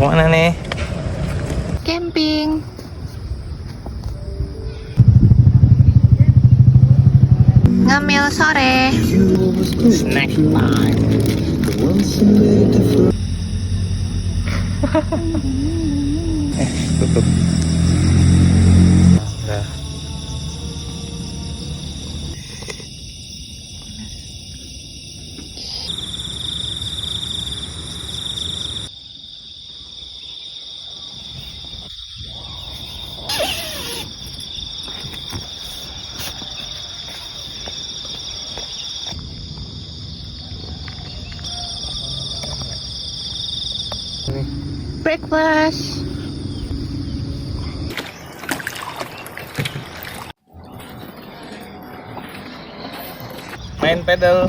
kemana nih? Camping. Ngemil sore. Snack time. Tutup. Udah. Breakfast. Main pedal.